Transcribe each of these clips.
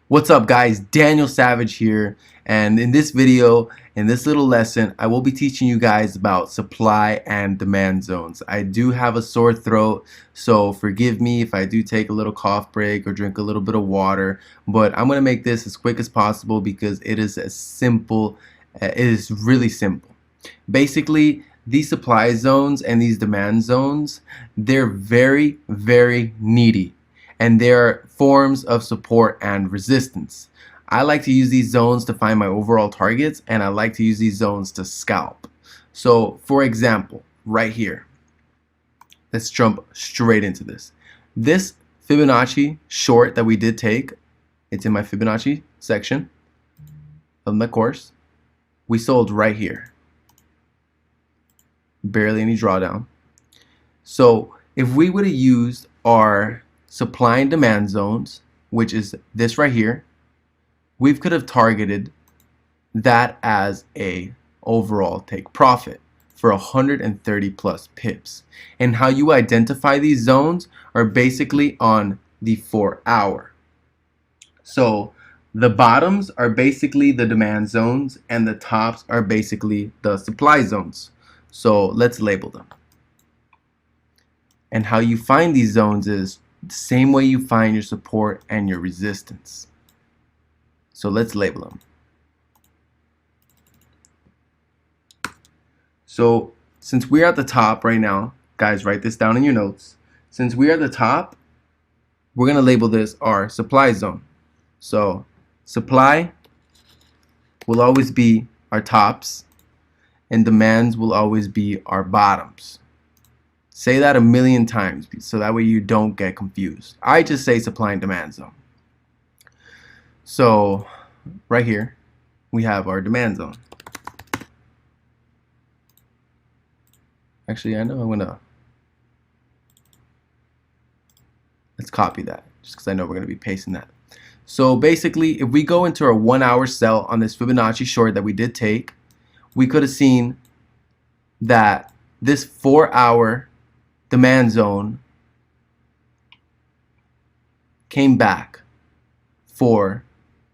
What's up guys, Daniel Savage here, and in this video, in this little lesson, I will be teaching you guys about supply and demand zones. I do have a sore throat, so forgive me if I do take a little cough break or drink a little bit of water, but I'm going to make this as quick as possible because it is as simple, it is really simple. Basically, these supply zones and these demand zones, they're very needy, and they're forms of support and resistance. I like to use these zones to find my overall targets, and I like to use these zones to scalp. So for example, right here, let's jump straight into this. This Fibonacci short that we did take, it's in my Fibonacci section of my course. We sold right here. Barely any drawdown. So if we would have used our supply and demand zones, which is this right here, we could have targeted that as a overall take profit for 130 plus pips. And how you identify these zones are basically on the 4-hour. So the bottoms are basically the demand zones and the tops are basically the supply zones. So let's label them. And how you find these zones is the same way you find your support and your resistance. So let's label them. So since we're at the top right now, guys, write this down in your notes. Since we're at the top, we're going to label this our supply zone. So supply will always be our tops and demands will always be our bottoms. Say that a million times so that way you don't get confused. I just say supply and demand zone. So right here we have our demand zone. Actually, I know I'm gonna, let's copy that just because I know we're gonna be pasting that. So basically, if we go into our 1-hour sell on this Fibonacci short that we did take, we could have seen that this 4-hour demand zone came back for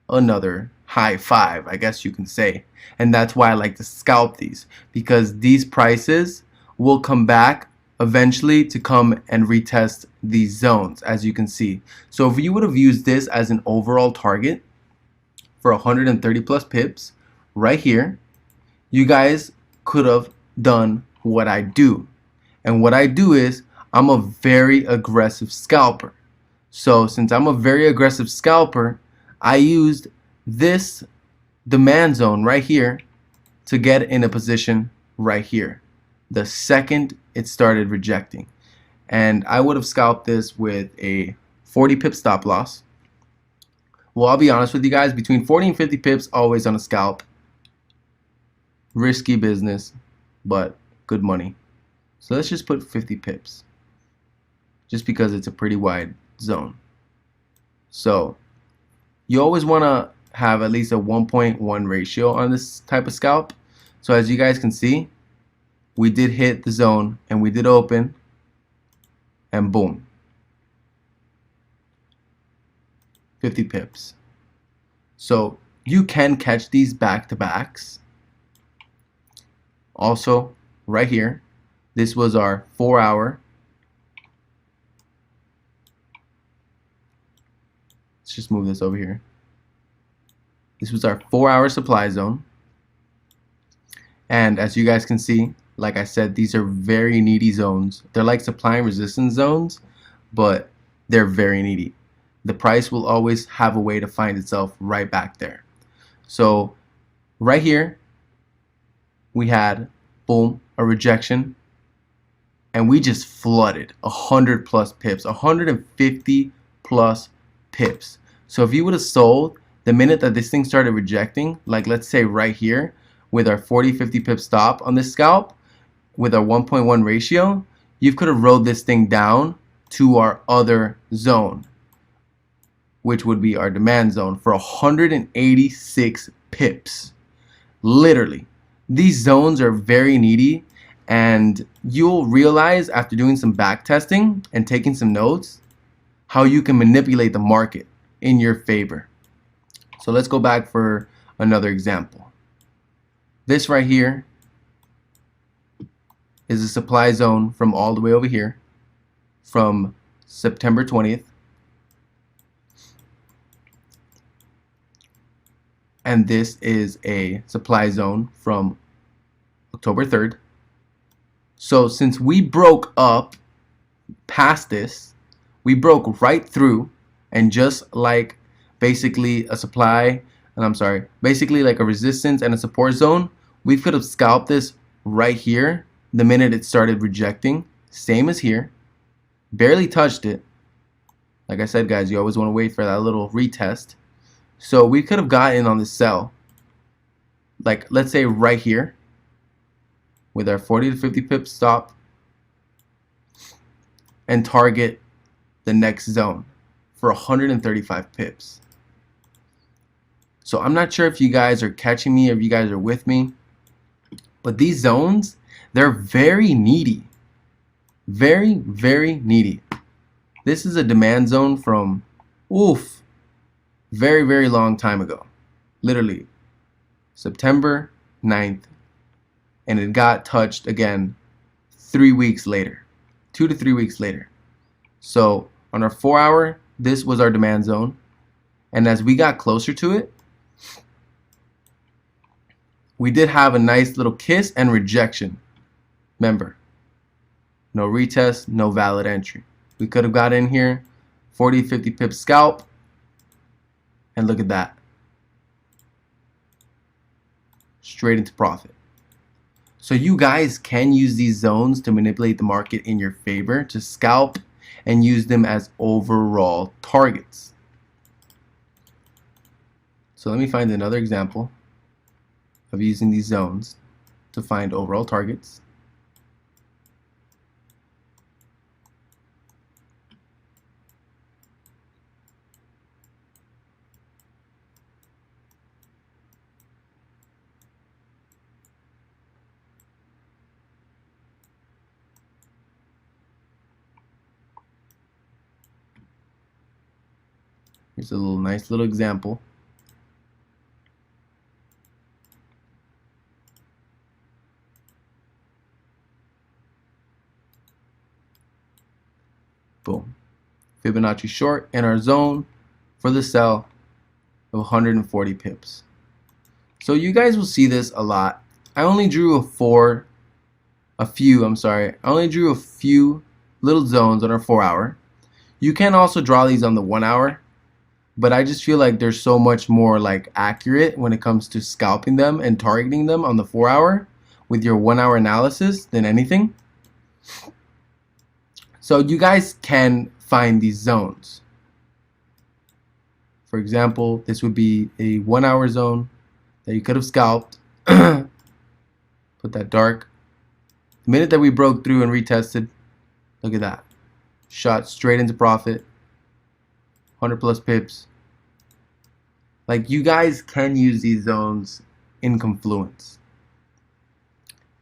another high 5, I guess you can say. And that's why I like to scalp these, because these prices will come back eventually to come and retest these zones, as you can see. So if you would have used this as an overall target for 130 plus pips right here, you guys could have done what I do. And what I do is I'm a very aggressive scalper. So since I'm a very aggressive scalper, I used this demand zone right here to get in a position right here the second it started rejecting. And I would have scalped this with a 40 pip stop loss. Well, I'll be honest with you guys, between 40 and 50 pips always on a scalp. Risky business, but good money. So let's just put 50 pips, just because it's a pretty wide zone. So you always want to have at least a 1.1 ratio on this type of scalp. So as you guys can see, we did hit the zone and we did open, and boom, 50 pips. So you can catch these back-to-backs. Also, right here, this was our 4-hour. Let's just move this over here. This was our 4-hour supply zone. And as you guys can see, like I said, these are very needy zones. They're like supply and resistance zones, but they're very needy. The price will always have a way to find itself right back there. So right here, we had, boom, a rejection. And we just flooded 100 plus pips, 150 plus pips. So if you would have sold the minute that this thing started rejecting, like let's say right here with our 40-50 pip stop on this scalp with our 1.1 ratio, you could have rode this thing down to our other zone, which would be our demand zone, for 186 pips. Literally, these zones are very needy. And you'll realize after doing some back testing and taking some notes how you can manipulate the market in your favor. So let's go back for another example. This right here is a supply zone from all the way over here from September 20th. And this is a supply zone from October 3rd. So since we broke up past this, we broke right through, and just like basically a supply, basically like a resistance and a support zone, we could have scalped this right here the minute it started rejecting. Same as here. Barely touched it. Like I said, guys, you always want to wait for that little retest. So we could have gotten on the sell, like let's say right here, with our 40 to 50 pip stop, and target the next zone for 135 pips. So I'm not sure if you guys are catching me or if you guys are with me, but these zones, they're very needy. Very, very needy. This is a demand zone from, very, very long time ago. Literally September 9th. And it got touched again 3 weeks later. 2 to 3 weeks later. So on our 4 hour, this was our demand zone. And as we got closer to it, we did have a nice little kiss and rejection. Remember, no retest, no valid entry. We could have got in here, 40, 50 pip scalp, and look at that. Straight into profit. So you guys can use these zones to manipulate the market in your favor, to scalp and use them as overall targets. So let me find another example of using these zones to find overall targets. Here's a nice little example. Boom. Fibonacci short in our zone for the sell of 140 pips. So you guys will see this a lot. I only drew a few little zones on our 4 hour. You can also draw these on the 1 hour, but I just feel like they're so much more like accurate when it comes to scalping them and targeting them on the 4 hour with your 1 hour analysis than anything. So you guys can find these zones. For example, this would be a 1 hour zone that you could have scalped. Put that dark. The minute that we broke through and retested, look at that. Shot straight into profit. 100 plus pips. Like, you guys can use these zones in Confluence.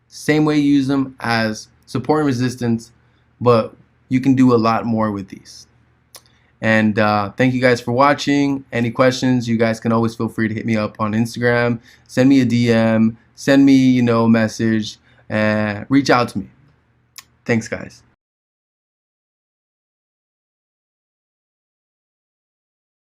Same way you use them as support and resistance, but you can do a lot more with these. And thank you guys for watching. Any questions, you guys can always feel free to hit me up on Instagram. Send me a DM. Send me, a message. Reach out to me. Thanks, guys.